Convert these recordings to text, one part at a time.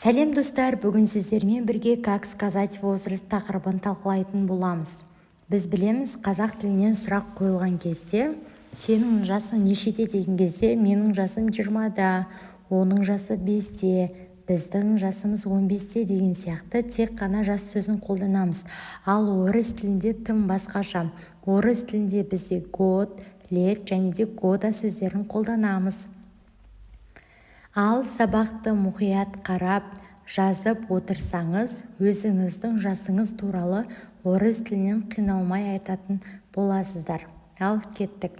Сәлем достар, бүгін сіздермен бірге «Как сказать возраст» тақырыбын талқылайтын боламыз. Біз білеміз, қазақ тілінен сұрақ қойылған кезде, сенің жасың нешеде деген кезде, менің жасым 20-да, оның жасы 5-те, біздің жасымыз 15-те деген сияқты тек қана жас сөзін қолданамыз. Ал орыс тілінде тым басқаша. Орыс тілінде бізде год, лет және де года сөздерін қолданамыз. Ал сабақты мұқият қарап, жазып отырсаңыз, өзіңіздің жасыңыз туралы орыс тілінен қиналмай айтатын боласыздар. Ал кеттік.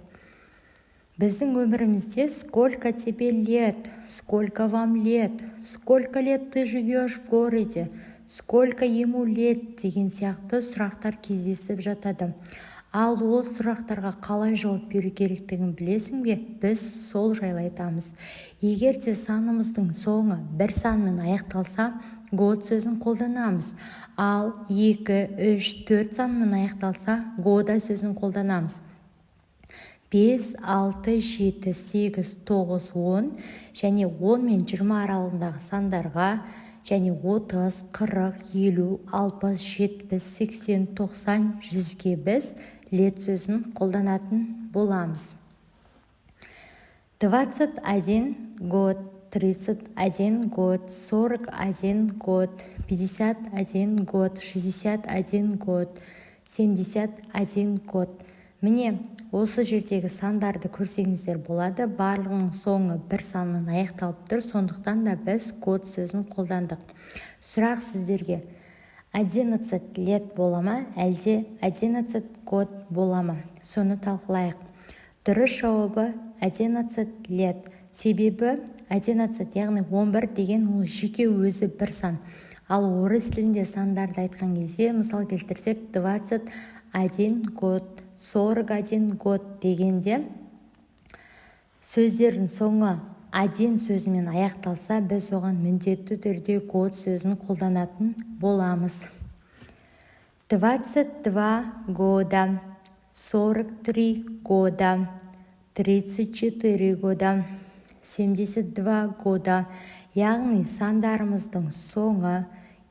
Біздің өмірімізде сколько тебе лет, сколько вам лет, сколько лет ты живешь в городе, сколько ему лет деген сияқты сұрақтар кездесіп жатады. Ал ол сұрақтарға қалай жауап беру керектігін білесің бе? Біз сол жайлы айтамыз. Егер де санымыздың соңы бір санмен аяқталса, год сөзін қолданамыз. Ал 2, 3, 4 санмен аяқталса, года сөзін қолданамыз. 5, 6, 7, 8, 9, 10 және 10 мен 20 аралығындағы сандарға және 30, 40, 50, 60, 70, 80, 90, 100-ге біз лет сөзін қолданатын боламыз. 21 год, 31 год, 41 год, 51 год, 61 год, 71 год. Міне, осы жердегі сандарды көрсеңіздер болады, барлығының соңы бір санмен аяқталып тұр, сондықтан да біз год сөзін қолдандық. Сұрақ сіздерге: 11 лет бола ма, әлде 11 год бола ма? Соны талқылайық. Дұрыс жауабы 11 лет. Себебі 11, яғни 11 деген ол жеке өзі бір сан. Ал орыс тілінде сандарды айтқан кезде, мысал келтірсек, 21 год, 41 год дегенде сөздердің соңы один сөзімен аяқталса, біз оған міндетті түрде год сөзін қолданатын боламыз. 22 года, 43 года, 34 года, 72 года. Яғни сандарымыздың соңы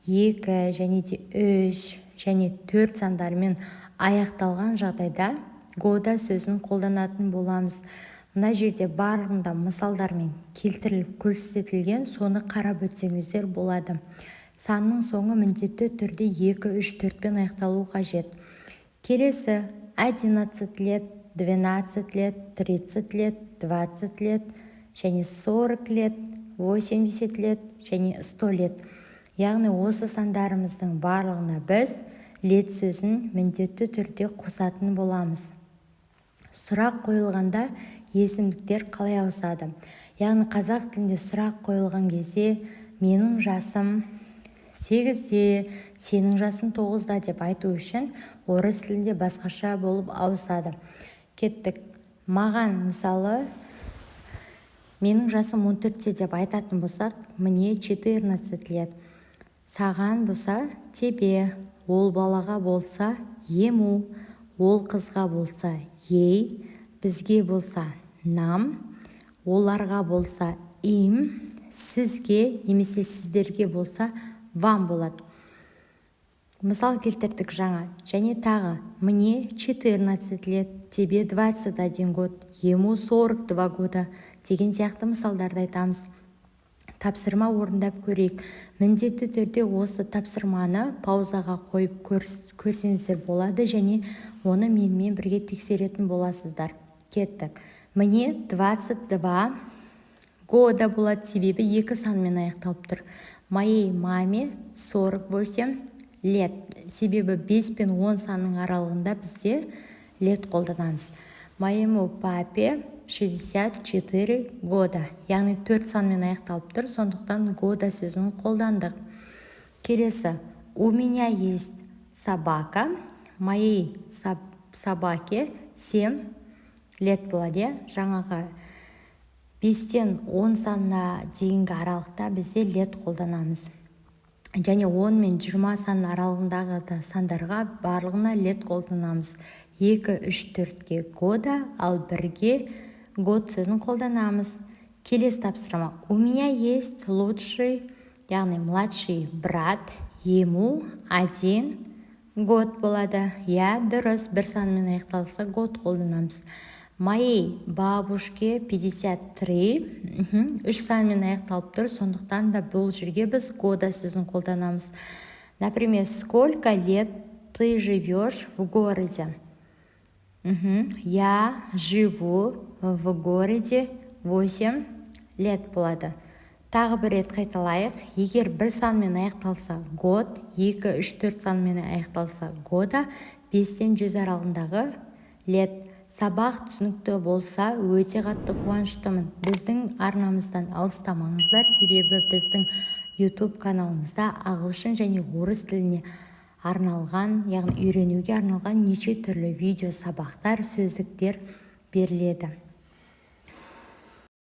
2 және де 3 және 4 сандармен аяқталған жағдайда года сөзін қолданатын боламыз. Мына жерде барлығында мысалдармен келтіріліп көрсетілген, соны қарап өтсеңіздер болады. Санның соңы міндетті түрде 2, 3, 4-пен аяқталу қажет. Келесі: 11 лет, 12 лет, 30 лет, 20 лет және 40 лет, 80 лет және 100 лет. Яғни осы сандарымыздың барлығына біз лет сөзін міндетті түрде қосатын боламыз. Сұрақ қойылғанда есімдіктер қалай ауысады? Яғни қазақ тілінде сұрақ қойылған кезде менің жасым 8-де, сенің жасың 9-да деп айту үшін орыс тілінде басқаша болып ауысады. Кеттік. Маған мысалы менің жасым 14-те деп айтатын болсақ, мне 14 лет. Саған болса тебе, ол балаға болса ему, ол қызға болса ей, бізге болса нам, оларға болса им, сізге немесе сіздерге болса вам болады. Мысал келтірдік жаңа. Және тағы: мне 14 лет, тебе 21 год, ему 42 года деген сияқты мысалдарды айтамыз. Тапсырма орындап көрейік. Міндетті түрде осы тапсырманы паузаға қойып көрсеңіздер болады және оны менімен бірге тексеретін боласыздар. Кеттік. Мне 22 года болады, себебі 2 санмен аяқталып тұр. Моей маме 48 лет, себебі 5 пен 10 санның аралығында бізде лет қолданамыз. Моему папе 64 года, яғни 4 санмен аяқталып тұр, сондықтан года сөзін қолдандық. Келесі: у меня есть собака, моей собаке 7 лет болады. Жаңағы 5-тен 10 санына дейінгі аралықта бізде лет қолданамыз. Және 10 мен 20 сан аралығындағы сандарға барлығына лет қолданамыз. 2, 3, 4-ге года, ал 1-ге год сөзін қолданамыз. Келесі тапсырма. У меня есть лучший яғни младший брат, ему 1 год болады. Дұрыс, бір санмен аяқталса год қолданамыз. Моей бабушке 53. 3 санмен аяқталып тұр, сондықтан да бұл жерге біз года сөзін қолданамыз. Например, сколько лет ты живешь в городе? Я живу в городе 8 лет болады. Тағы бір рет қайталайық. Егер бір санмен аяқталса год, 2, 3, 4 санмен аяқталса года, 5-тен 100 аралығындағы лет. Сабақ түсінікті болса өте қатты қуаныштымын. Біздің арнамыздан алыстамаңыздар, себебі біздің YouTube каналымызда ағылшын және орыс тіліне арналған, яғни үйренуге арналған неше түрлі видео сабақтар, сөздіктер беріледі.